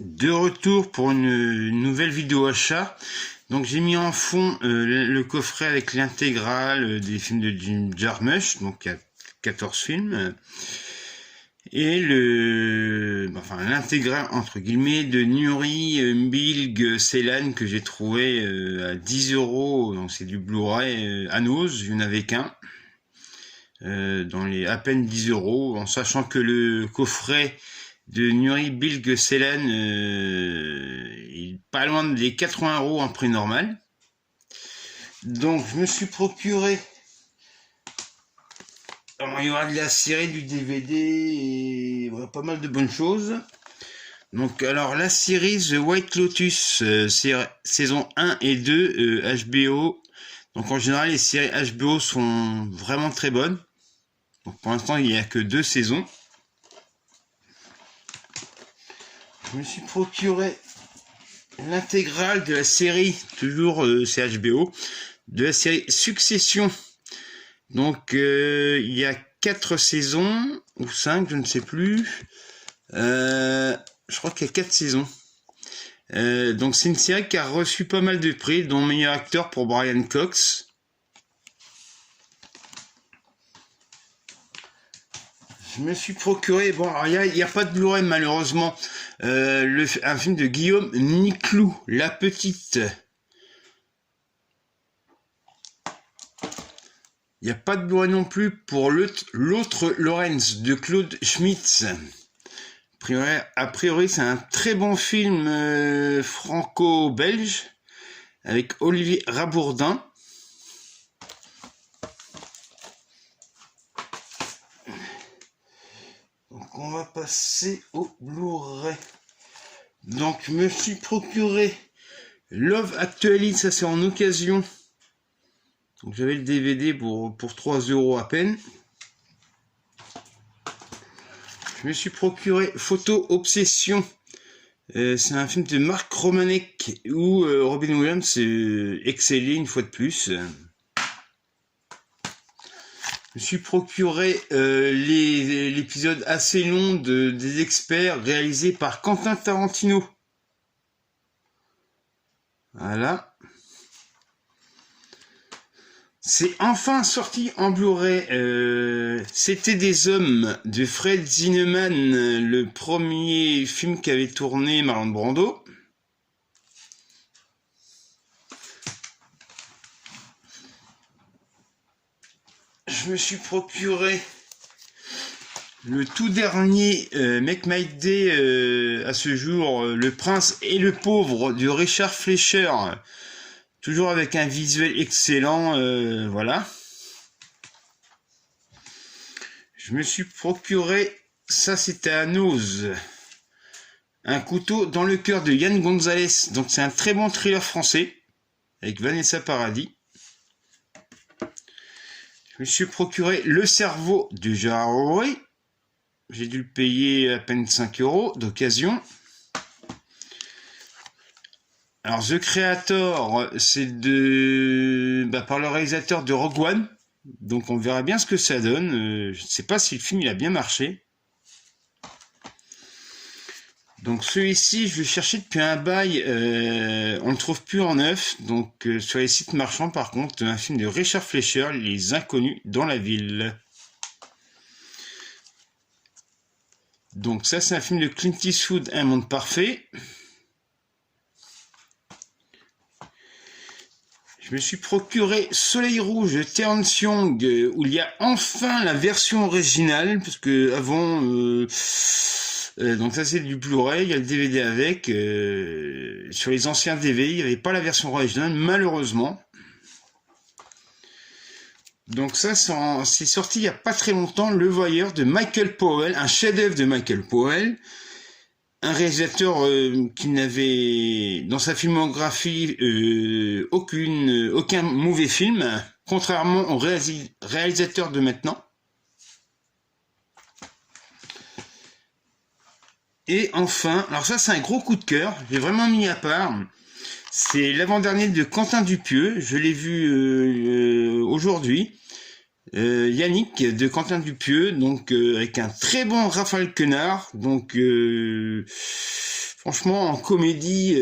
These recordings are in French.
De retour pour une nouvelle vidéo achat. Donc j'ai mis en fond le coffret avec l'intégrale des films de Jim Jarmusch, donc il y a 14 films, et l'intégrale entre guillemets de Nuri Bilge Ceylan que j'ai trouvé à 10 euros, donc c'est du Blu-ray à Nose, il n'y en avait qu'un, dans les à peine 10 euros, en sachant que le coffret de Nuri Bilge Ceylan il est pas loin des 80 euros en prix normal. Donc je me suis procuré, alors, il y aura de la série, du DVD et voilà, pas mal de bonnes choses. Donc alors la série The White Lotus, saison 1 et 2 HBO. Donc en général les séries HBO sont vraiment très bonnes. Donc pour l'instant il n'y a que 2 saisons. Je me suis procuré l'intégrale de la série, toujours c'est HBO, de la série Succession. Donc il y a 4 saisons, ou 5, je ne sais plus. Je crois qu'il y a 4 saisons. Donc c'est une série qui a reçu pas mal de prix, dont meilleur acteur pour Brian Cox. Je me suis procuré, bon, alors il n'y a pas de Blu-ray malheureusement, un film de Guillaume Niclou, La Petite. Il n'y a pas de Blu-ray non plus pour l'autre Lawrence de Claude Schmitz. A priori, c'est un très bon film franco-belge avec Olivier Rabourdin. Donc on va passer au Blu-ray. Donc je me suis procuré Love Actually, ça c'est en occasion. Donc j'avais le DVD pour 3 euros à peine. Je me suis procuré Photo Obsession. C'est un film de Mark Romanek où Robin Williams excellait une fois de plus. Je me suis procuré l'épisode assez long des experts réalisé par Quentin Tarantino. Voilà. C'est enfin sorti en Blu-ray. C'était des hommes de Fred Zinnemann, le premier film qu'avait tourné Marlon Brando. Je me suis procuré le tout dernier Make My Day à ce jour, Le Prince et le Pauvre de Richard Fleischer. Toujours avec un visuel excellent, voilà. Je me suis procuré, ça c'était à Nose, Un couteau dans le cœur de Yann Gonzalez. Donc c'est un très bon thriller français, avec Vanessa Paradis. Je me suis procuré Le cerveau de Gérard Roy. J'ai dû le payer à peine 5 euros d'occasion. Alors The Creator, c'est par le réalisateur de Rogue One. Donc on verra bien ce que ça donne. Je ne sais pas si le film il a bien marché. Donc celui-ci, je le cherchais depuis un bail. On ne le trouve plus en neuf. Donc sur les sites marchands, par contre, un film de Richard Fleischer, Les Inconnus dans la ville. Donc ça, c'est un film de Clint Eastwood, Un monde parfait. Je me suis procuré Soleil rouge de Terence Young, où il y a enfin la version originale, parce que avant, donc ça c'est du Blu-ray, il y a le DVD avec. Sur les anciens DVD, il n'y avait pas la version originale, malheureusement. Donc ça, c'est sorti il n'y a pas très longtemps, Le Voyeur de Michael Powell, un chef-d'œuvre de Michael Powell. Un réalisateur qui n'avait dans sa filmographie aucun mauvais film, contrairement aux réalisateurs de maintenant. Et enfin, alors ça c'est un gros coup de cœur, j'ai vraiment mis à part. C'est l'avant-dernier de Quentin Dupieux, je l'ai vu aujourd'hui. Yannick de Quentin Dupieux, donc avec un très bon Raphaël Quenard, donc Franchement, en comédie,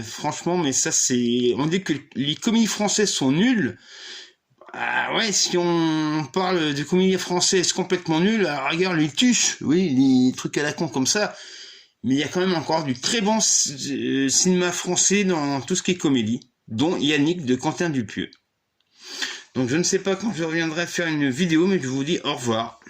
franchement, mais ça c'est... On dit que les comédies françaises sont nulles. Ah ouais, si on parle de comédie française complètement nulle, alors regarde les tuches, oui, les trucs à la con comme ça. Mais il y a quand même encore du très bon cinéma français dans tout ce qui est comédie, dont Yannick de Quentin Dupieux. Donc je ne sais pas quand je reviendrai faire une vidéo, mais je vous dis au revoir.